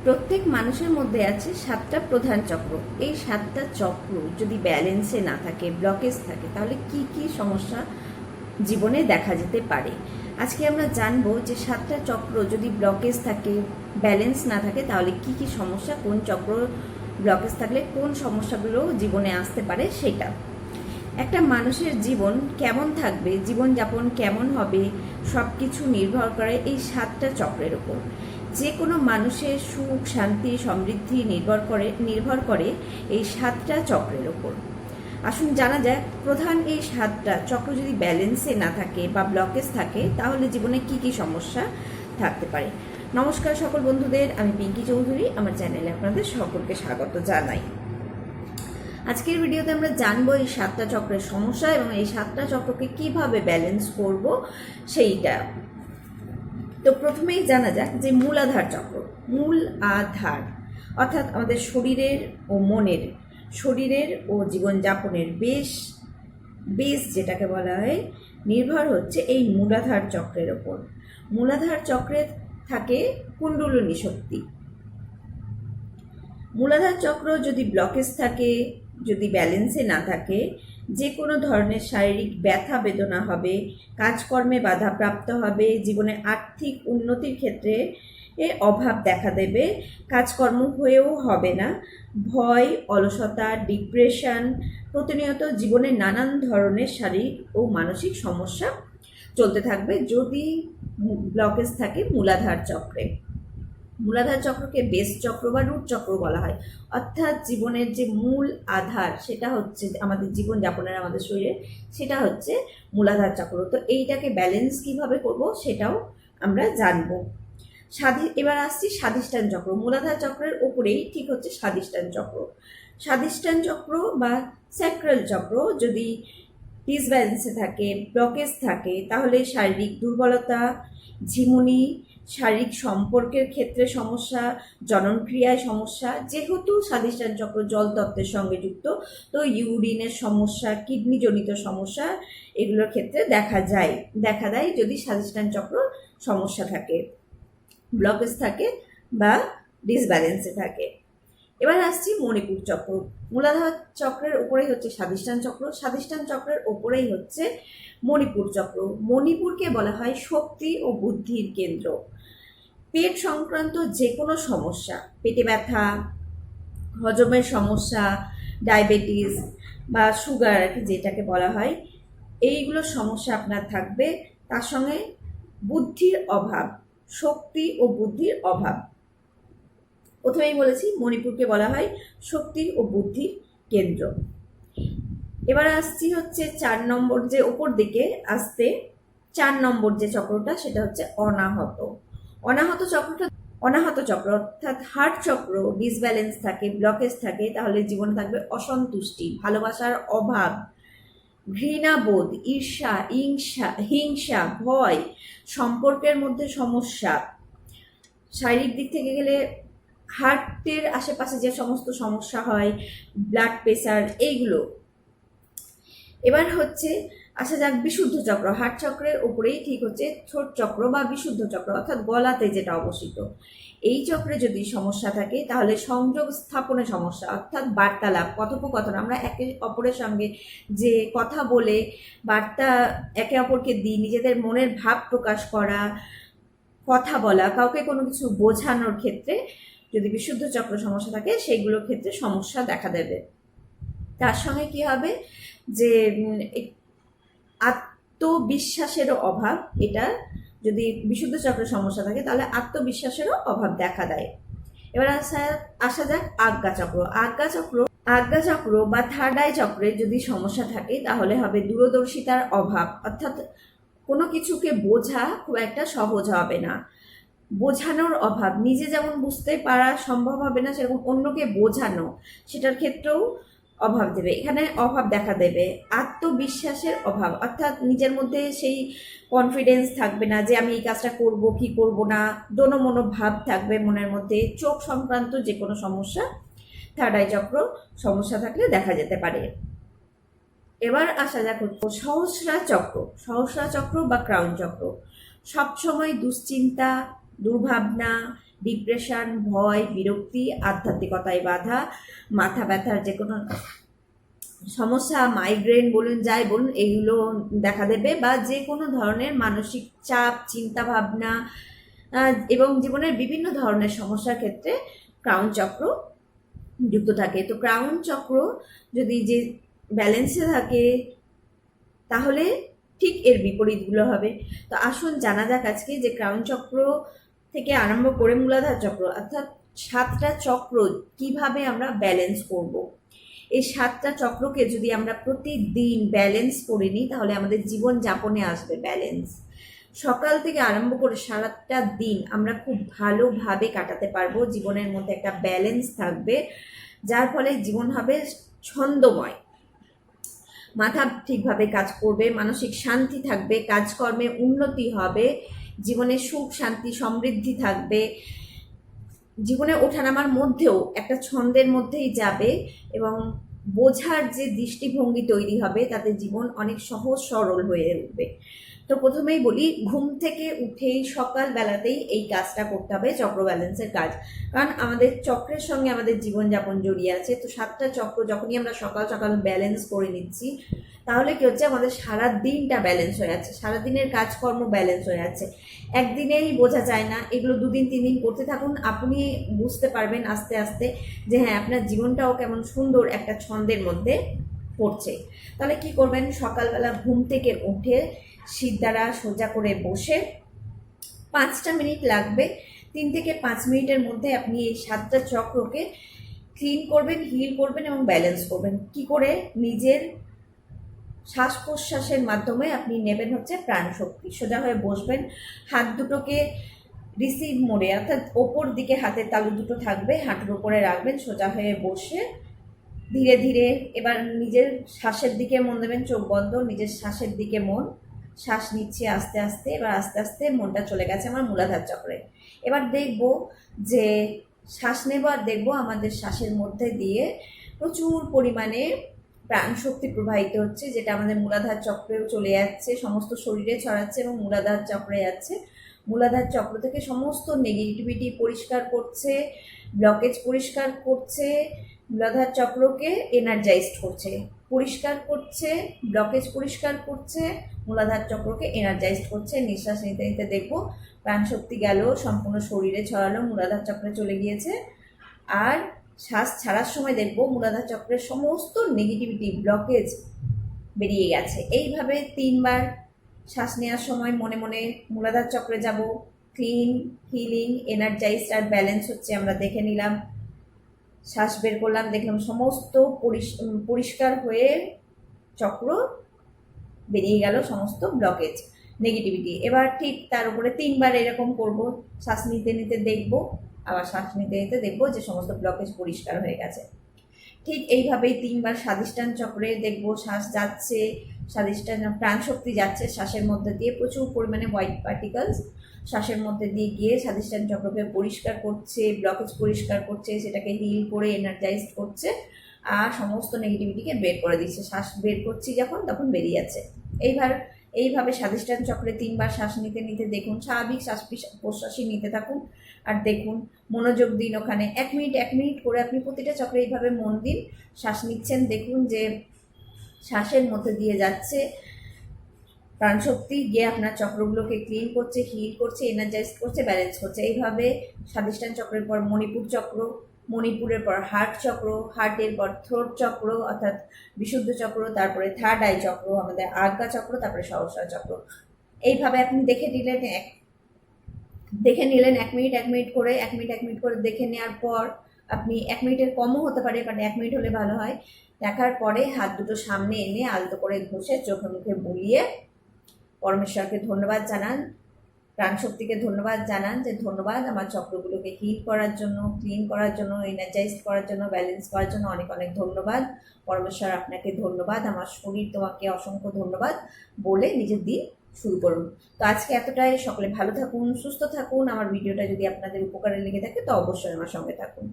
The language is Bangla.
প্রত্যেক মানুষের মধ্যে আছে 7টা প্রধান চক্র। এই 7টা চক্র যদি ব্যালেন্সে না থাকে, ব্লকেজ থাকে, তাহলে কি কি সমস্যা জীবনে দেখা যেতে পারে। আজকে আমরা জানবো যে 7টা চক্র যদি ব্লকেজ থাকে, ব্যালেন্স না থাকে, তাহলে কি কি সমস্যা, কোন চক্র ব্লকেজ থাকলে কোন সমস্যাগুলো জীবনে আসতে পারে সেটা। একটা মানুষের জীবন কেমন থাকবে, জীবনযাপন কেমন হবে, সব কিছু নির্ভর করে এই 7টা চক্রের উপর। যে কোনো মানুষের সুখ, শান্তি, সমৃদ্ধি নির্ভর করে এই 7টা চক্রের উপর। আসুন জানা যায় প্রধান এই 7টা চক্র যদি ব্যালেন্সে না থাকে বা ব্লকেজ থাকে, তাহলে জীবনে কি কি সমস্যা থাকতে পারে। নমস্কার সকল বন্ধুদের, আমি পিঙ্কি চৌধুরী, আমার চ্যানেলে আপনাদের সকলকে স্বাগত জানাই। আজকের ভিডিওতে আমরা জানবো এই 7টা চক্রের সমস্যা এবং এই 7টা চক্রকে কিভাবে ব্যালেন্স করব সেইটা। তো প্রথমেই জানা যাক যে মূলাধার চক্র। মূল আধার অর্থাৎ আমাদের শরীরের ও মনের, শরীরের ও জীবনযাপনের বেশ যেটাকে বলা হয়, নির্ভর হচ্ছে এই মূলাধার চক্রের ওপর। মূলাধার চক্রে থাকে কুণ্ডলিনী শক্তি। মূলাধার চক্র যদি ব্লকেজ থাকে, যদি ব্যালেন্সে না থাকে, যে কোনো ধরনের শারীরিক ব্যথা বেদনা হবে, কাজকর্মে বাধাপ্রাপ্ত হবে, জীবনে আর্থিক উন্নতির ক্ষেত্রে অভাব দেখা দেবে, কাজকর্ম হয়েও হবে না, ভয়, অলসতা, ডিপ্রেশন, প্রতিনিয়ত জীবনে নানান ধরনের শারীরিক ও মানসিক সমস্যা চলতে থাকবে যদি ব্লকেজ থাকে মূলাধার চক্রে। মূলাধার চক্রকে বেস চক্র বা রুট চক্র বলা হয়। অর্থাৎ জীবনের যে মূল আধার, সেটা হচ্ছে আমাদের জীবনযাপনের, আমাদের শরীরে, সেটা হচ্ছে মূলাধার চক্র। তো এইটাকে ব্যালেন্স কিভাবে করব সেটাও আমরা জানবো। এবার আসছি স্বাধিষ্ঠান চক্র। মূলাধার চক্রের ওপরেই ঠিক হচ্ছে স্বাধিষ্ঠান চক্র। স্বাধিষ্ঠান চক্র বা স্যাক্রাল চক্র যদি ডিসব্যালেন্সে থাকে, ব্লকেজ থাকে, তাহলে শারীরিক দুর্বলতা, ঝিমুনি, শারীরিক সম্পর্কের ক্ষেত্রে সমস্যা, জননক্রিয়ায় সমস্যা, যেহেতু স্বাধিষ্ঠান চক্র জল তত্ত্বের সঙ্গে যুক্ত, তো ইউরিনের সমস্যা, কিডনিজনিত সমস্যা, এগুলোর ক্ষেত্রে দেখা দেয় যদি স্বাধিষ্ঠান চক্র সমস্যা থাকে, ব্লকেজ থাকে বা ডিসব্যালেন্সে থাকে। এবার আসছি মণিপুর চক্র। মূলাধার চক্রের উপরেই হচ্ছে স্বাধিষ্ঠান চক্র, স্বাধিষ্ঠান চক্রের উপরেই হচ্ছে মণিপুর চক্র। মণিপুরকে বলা হয় শক্তি ও বুদ্ধির কেন্দ্র। পেট সংক্রান্ত যে কোনো সমস্যা, পেটে ব্যথা, হজমের সমস্যা, ডায়াবেটিস বা সুগার যেটাকে বলা হয়, এইগুলো সমস্যা আপনার থাকবে। তার সঙ্গে বুদ্ধির অভাব, শক্তি ও বুদ্ধির অভাব। প্রথমেই বলেছি মণিপুরকে বলা হয় শক্তি ও বুদ্ধির কেন্দ্র। এবার আসছি হচ্ছে 4 নম্বর, যে উপর দিকে আসতে 4 নম্বর যে চক্রটা, সেটা হচ্ছে অনাহত। অনাহত চক্র অর্থাৎ হার্ট চক্র ডিসব্যালেন্স থাকে, ব্লকেজ থাকে, তাহলে জীবনে থাকবে অসন্তুষ্টি, ভালোবাসার অভাব, ঘৃণাবোধ, ঈর্ষা, হিংসা, ভয়, সম্পর্কের মধ্যে সমস্যা। শারীরিক দিক থেকে গেলে হার্টের আশেপাশে যে সমস্ত সমস্যা হয়, ব্লাড প্রেশার, এইগুলো। এবার হচ্ছে আসা যাক বিশুদ্ধ চক্র। হার্ট চক্রের উপরেই ঠিক হচ্ছে ছোট চক্র বা বিশুদ্ধ চক্র, অর্থাৎ গলাতে যেটা অবস্থিত। এই চক্রে যদি সমস্যা থাকে, তাহলে সংযোগ স্থাপনে সমস্যা, অর্থাৎ বার্তালাপ, কথোপকথন, আমরা একে অপরের সঙ্গে যে কথা বলে বার্তা একে অপরকে দিই, নিজেদের মনের ভাব প্রকাশ করা, কথা বলা, কাউকে কোনো কিছু বোঝানোর ক্ষেত্রে যদি বিশুদ্ধ চক্র সমস্যা থাকে, সেইগুলোর ক্ষেত্রে সমস্যা দেখা দেবে। তার সঙ্গে কি হবে, যে আত্মবিশ্বাসেরও অভাব, এটা যদি বিশুদ্ধ চক্রের সমস্যা থাকে, তাহলে আত্মবিশ্বাসেরও অভাব দেখা দেয়। এবার আসা যাক আজ্ঞা চক্র। আজ্ঞা চক্র বা থার্ড আই চক্রে যদি সমস্যা থাকে, তাহলে হবে দূরদর্শিতার অভাব, অর্থাৎ কোনো কিছুকে বোঝা খুব একটা সহজ হবে না, বোঝানোর অভাব, নিজে যেমন বুঝতে পারা সম্ভব হবে না, সেরকম অন্যকে বোঝানো, সেটার ক্ষেত্রেও অভাব দেবে, এখানে অভাব দেখা দেবে। আত্মবিশ্বাসের অভাব, অর্থাৎ নিজের মধ্যে সেই কনফিডেন্স থাকবে না যে আমি এই কাজটা করব কি করব না, দোনোমনো ভাব থাকবে মনের মধ্যে। চোখ সংক্রান্ত যে কোনো সমস্যা থার্ড আই চক্র সমস্যা থাকলে দেখা যেতে পারে। এবার আসা যাক সহস্রা চক্র বা ক্রাউন চক্র। সবসময় দুশ্চিন্তা, দুর্ভাবনা, ডিপ্রেশন, ভয়, বিরক্তি, আধ্যাত্মিকতায় বাধা, মাথা ব্যথার যে কোনো সমস্যা, মাইগ্রেন বলুন, যাই বলুন, এগুলো দেখা দেবে, বা যে কোনো ধরনের মানসিক চাপ, চিন্তা ভাবনা এবং জীবনের বিভিন্ন ধরনের সমস্যার ক্ষেত্রে ক্রাউন চক্র যুক্ত থাকে। তো ক্রাউন চক্র যদি যে ব্যালেন্সে থাকে তাহলে ঠিক এর বিপরীতগুলো হবে। তো আসুন জানা যাক আজকে যে ক্রাউন চক্র থেকে আরম্ভ করে মূলাধার চক্র অর্থাৎ 7টা চক্র কিভাবে আমরা ব্যালেন্স করব। এই 7টা চক্রকে যদি আমরা প্রতিদিন ব্যালেন্স করে নিই তাহলে আমাদের জীবন যাপনে আসবে ব্যালেন্স। সকাল থেকে আরম্ভ করে সারাটা দিন আমরা খুব ভালোভাবে কাটাতে পারবো, জীবনের মধ্যে একটা ব্যালেন্স থাকবে, যার ফলে জীবন হবে ছন্দময়, মাথা ঠিকভাবে কাজ করবে, মানসিক শান্তি থাকবে, কাজকর্মে উন্নতি হবে, জীবনে সুখ শান্তি সমৃদ্ধি থাকবে, জীবনে ওঠানামার মধ্যেও একটা ছন্দের মধ্যেই যাবে এবং বোঝার যে দৃষ্টিভঙ্গি তৈরি হবে তাতে জীবন অনেক সহজ সরল হয়ে উঠবে। তো প্রথমেই বলি, ঘুম থেকে উঠেই সকালবেলাতেই এই কাজটা করতে হবে, চক্র ব্যালেন্সের কাজ। কারণ আমাদের চক্রের সঙ্গে আমাদের জীবনযাপন জড়িয়ে আছে। তো 7টা চক্র যখনই আমরা সকাল সকাল ব্যালেন্স করে নিচ্ছি তাহলে কি হচ্ছে, আমাদের সারা দিনটা ব্যালেন্স হয়ে যাচ্ছে, সারাদিনের কাজকর্ম ব্যালেন্স হয়ে যাচ্ছে। একদিনেই বোঝা যায় না, এগুলো 2 দিন 3 দিন করতে থাকুন, আপনি বুঝতে পারবেন আস্তে আস্তে যে হ্যাঁ, আপনার জীবনটাও কেমন সুন্দর একটা ছন্দের মধ্যে পড়ছে। তাহলে কি করবেন, সকালবেলা ঘুম থেকে উঠে সিদ্ধারা সোজা করে বসে 5টা মিনিট লাগবে, 3 থেকে 5 মিনিটের মধ্যে আপনি এই 7টা চক্রকে ক্লিন করবেন, হিল করবেন এবং ব্যালেন্স করবেন। কি করে, নিজের শ্বাস প্রশ্বাসের মাধ্যমে আপনি নেবেন হচ্ছে প্রাণ শক্তি। সোজা হয়ে বসবেন, হাত দুটোকে রিসিভ মোডে অর্থাৎ ওপর দিকে হাতের তালু দুটো থাকবে, হাঁটুর উপরে রাখবেন, সোজা হয়ে বসে ধীরে ধীরে এবার নিজের শ্বাসের দিকে মন দেবেন, চোখ বন্ধ, নিজের শ্বাসের দিকে মন, শ্বাস নিচ্ছি আস্তে আস্তে। এবার আস্তে আস্তে মনটা চলে গেছে আমার মূলাধার চক্রে। এবার দেখব যে শ্বাস নেব আর দেখব আমাদের শ্বাসের মধ্যে দিয়ে প্রচুর পরিমাণে প্রাণ শক্তি প্রবাহিত হচ্ছে, যেটা আমাদের মূলাধার চক্রেও চলে যাচ্ছে, সমস্ত শরীরে ছড়াচ্ছে এবং মূলাধার চক্রে যাচ্ছে। মূলাধার চক্র থেকে সমস্ত নেগেটিভিটি পরিষ্কার করছে, ব্লকেজ পরিষ্কার করছে, মূলাধার চক্রকে এনার্জাইজড করছে, পরিষ্কার করছে, ব্লকেজ পরিষ্কার করছে, মূলাধার চক্রকে এনার্জাইজড করছে। নিঃশ্বাস নিতে নিতে দেখবো প্রাণ শক্তি গেল, সম্পূর্ণ শরীরে ছড়ালো, মূলাধার চক্রে চলে গিয়েছে। আর শ্বাস ছাড়ার সময় দেখবো মূলাধার চক্রের সমস্ত নেগেটিভিটি ব্লকেজ বেরিয়ে গেছে। এইভাবে 3 বার শ্বাস নেওয়ার সময় মনে মনে মূলাধার চক্রে যাব, ক্লিন, হিলিং, এনার্জাইজড আর ব্যালেন্স হচ্ছে আমরা দেখে নিলাম। শ্বাস বের করলাম, দেখলাম সমস্ত পরিষ্কার হয়ে চক্র বেরিয়ে গেল, সমস্ত ব্লকেজ নেগেটিভিটি। এবার ঠিক তার উপরে 3 বার এরকম করব, শ্বাস নিতে নিতে দেখব, আবার শ্বাস নিতে নিতে দেখবো যে সমস্ত ব্লকেজ পরিষ্কার হয়ে গেছে। ঠিক এইভাবেই 3 বার স্বাধিষ্ঠান চক্রে দেখব শ্বাস যাচ্ছে, স্বাধিষ্ঠান প্রাণ শক্তি যাচ্ছে শ্বাসের মধ্যে দিয়ে, প্রচুর পরিমাণে হোয়াইট পার্টিকেলস শ্বাসের মধ্যে দিয়ে গিয়ে স্বাধিষ্ঠান চক্রকে পরিষ্কার করছে, ব্লকেজ পরিষ্কার করছে, সেটাকে হিল করে এনার্জাইজড করছে আর সমস্ত নেগেটিভিটিকে বের করে দিচ্ছে। শ্বাস বের করছি যখন তখন বেরিয়ে যাচ্ছে। এইভাবে স্বাধিষ্ঠান চক্রে 3 বার শ্বাস নিতে নিতে দেখুন, স্বাভাবিক শ্বাস প্রশ্বাসই নিতে থাকুন আর দেখুন, মনোযোগ দিন ওখানে। 1 মিনিট 1 মিনিট করে আপনি প্রতিটা চক্রে এইভাবে মন দিন, শ্বাস নিচ্ছেন, দেখুন যে শ্বাসের মধ্যে দিয়ে যাচ্ছে প্রাণশক্তি, গিয়ে আপনার চক্রগুলোকে ক্লিন করছে, হিল করছে, এনার্জাইজ করছে, ব্যালেন্স করছে। এইভাবে স্বাধিষ্ঠান চক্রের পর মণিপুর চক্র, মণিপুরের পর হার্ট চক্র, হার্টের পর থ্রোট চক্র অর্থাৎ বিশুদ্ধ চক্র, তারপরে থার্ড আই চক্র আমাদের আজ্ঞা চক্র, তারপরে সহস্রার চক্র। এইভাবে আপনি দেখে নিলেন 1 মিনিট 1 মিনিট করে, 1 মিনিট 1 মিনিট করে দেখে নেওয়ার পর আপনি 1 মিনিটের কমও হতে পারে, বাট 1 মিনিট হলে ভালো হয়। দেখার পরে হাত দুটো সামনে এনে আলতো করে ঘষে চোখে মুখে বুলিয়ে পরমেশ্বরকে ধন্যবাদ জানান, প্রাণশক্তিকে ধন্যবাদ জানান যে ধন্যবাদ আমার চক্রগুলোকে হিল করার জন্য, ক্লিন করার জন্য, এনার্জাইজ করার জন্য, ব্যালেন্স করার জন্য অনেক অনেক ধন্যবাদ। পরমেশ্বর আপনাকে ধন্যবাদ, আমার শরীর তোমাকে অসংখ্য ধন্যবাদ বলে নিজের দিন শুরু করুন। তো আজকে এতটাই, সকলে ভালো থাকুন, সুস্থ থাকুন। আমার ভিডিওটা যদি আপনাদের উপকারে লেগে থাকে তো অবশ্যই আমার সঙ্গে থাকুন।